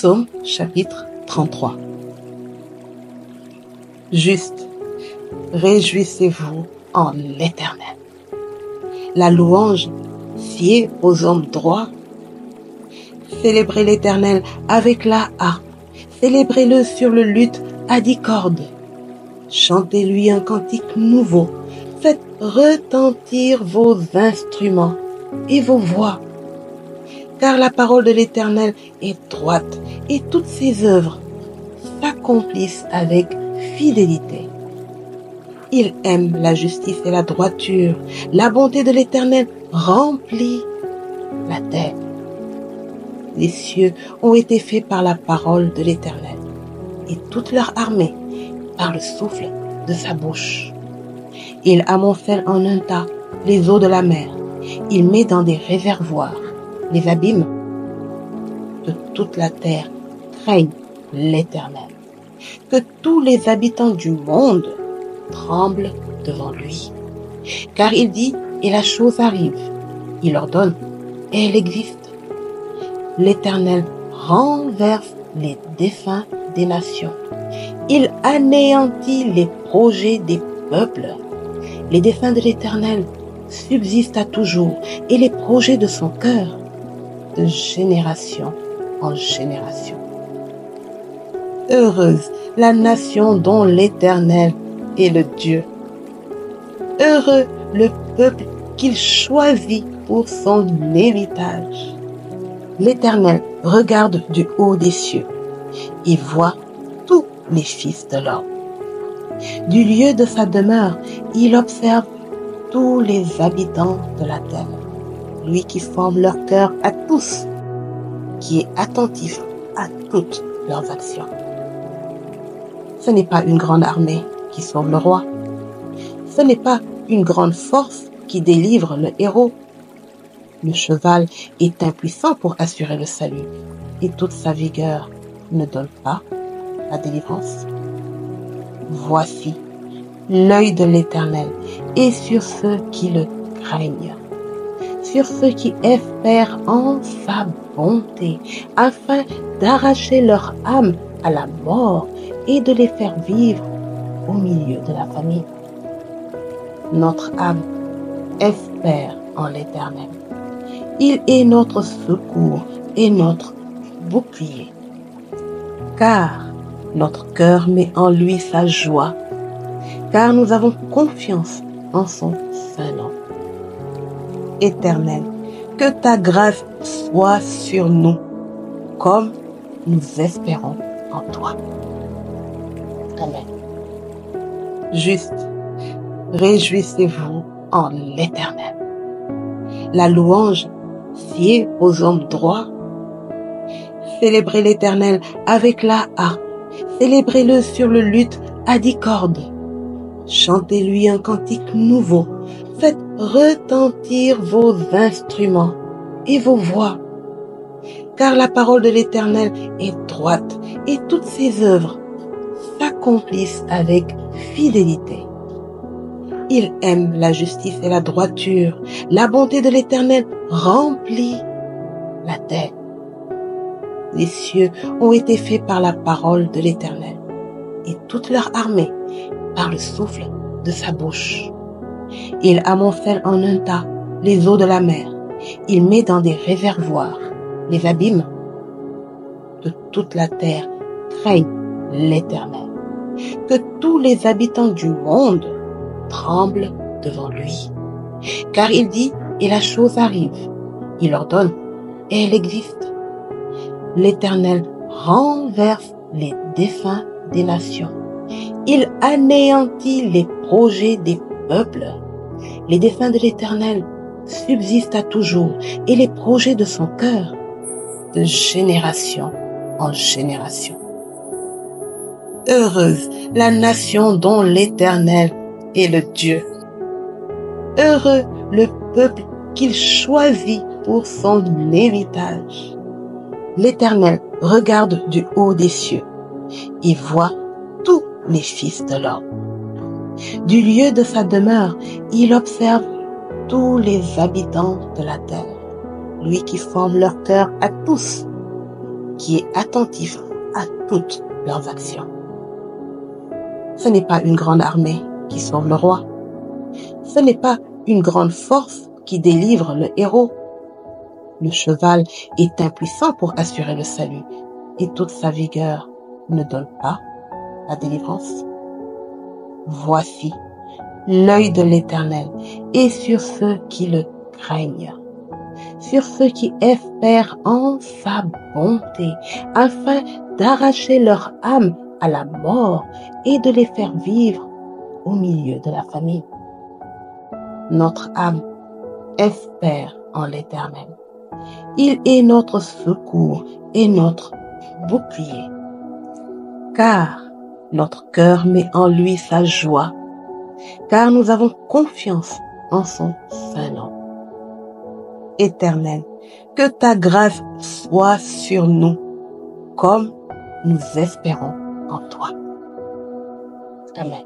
Psaume chapitre 33. Juste, réjouissez-vous en l'Éternel. La louange sied aux hommes droits. Célébrez l'Éternel avec la harpe. Célébrez-le sur le luth à 10 cordes. Chantez-lui un cantique nouveau. Faites retentir vos instruments et vos voix. Car la parole de l'Éternel est droite et toutes ses œuvres s'accomplissent avec fidélité. Il aime la justice et la droiture. La bonté de l'Éternel remplit la terre. Les cieux ont été faits par la parole de l'Éternel, et toute leur armée par le souffle de sa bouche. Il amoncelle en un tas les eaux de la mer. Il met dans des réservoirs les abîmes. De toute la terre craignent l'Éternel. Que tous les habitants du monde tremblent devant lui. Car il dit, et la chose arrive. Il ordonne, et elle existe. L'Éternel renverse les défunts des nations. Il anéantit les projets des peuples. Les défunts de l'Éternel subsistent à toujours, et les projets de son cœur de génération en génération. Heureuse la nation dont l'Éternel est le Dieu. Heureux le peuple qu'il choisit pour son héritage. L'Éternel regarde du haut des cieux et voit tous les fils de l'homme. Du lieu de sa demeure, il observe tous les habitants de la terre. Lui qui forme leur cœur à tous, qui est attentif à toutes leurs actions. Ce n'est pas une grande armée qui sauve le roi. Ce n'est pas une grande force qui délivre le héros. Le cheval est impuissant pour assurer le salut, et toute sa vigueur ne donne pas la délivrance. Voici, l'œil de l'Éternel est sur ceux qui le craignent, sur ceux qui espèrent en sa bonté, afin d'arracher leur âme à la mort et de les faire vivre au milieu de la famine. Notre âme espère en l'Éternel. Il est notre secours et notre bouclier. Car notre cœur met en lui sa joie, car nous avons confiance en son saint nom. Éternel, que ta grâce soit sur nous, comme nous espérons en toi. Amen. Juste, réjouissez-vous en l'Éternel. La louange sied aux hommes droits. Célébrez l'Éternel avec la harpe. Célébrez-le sur le luth à 10 cordes. Chantez-lui un cantique nouveau. Faites retentir vos instruments et vos voix. Car la parole de l'Éternel est droite et toutes ses œuvres s'accomplissent avec fidélité. Il aime la justice et la droiture. La bonté de l'Éternel remplit la terre. Les cieux ont été faits par la parole de l'Éternel, et toute leur armée par le souffle de sa bouche. Il amoncelle en un tas les eaux de la mer. Il met dans des réservoirs les abîmes. De toute la terre craignent l'Éternel. Que tous les habitants du monde tremblent devant lui. Car il dit, et la chose arrive. Il ordonne, et elle existe. L'Éternel renverse les défunts des nations. Il anéantit les projets des peuples. Les défunts de l'Éternel subsistent à toujours, et les projets de son cœur de génération en génération. Heureuse la nation dont l'Éternel est le Dieu. Heureux le peuple qu'il choisit pour son héritage. L'Éternel regarde du haut des cieux et voit tous les fils de l'homme. Du lieu de sa demeure, il observe tous les habitants de la terre. Lui qui forme leur cœur à tous, qui est attentif à toutes leurs actions. Ce n'est pas une grande armée qui sauve le roi. Ce n'est pas une grande force qui délivre le héros. Le cheval est impuissant pour assurer le salut et toute sa vigueur ne donne pas la délivrance. Voici l'œil de l'Éternel est sur ceux qui le craignent, sur ceux qui espèrent en sa bonté, afin d'arracher leur âme à la mort et de les faire vivre au milieu de la famine. Notre âme espère en l'Éternel. Il est notre secours et notre bouclier. Car notre cœur met en lui sa joie, car nous avons confiance en son saint nom. Éternel, que ta grâce soit sur nous, comme nous espérons en toi. Amen.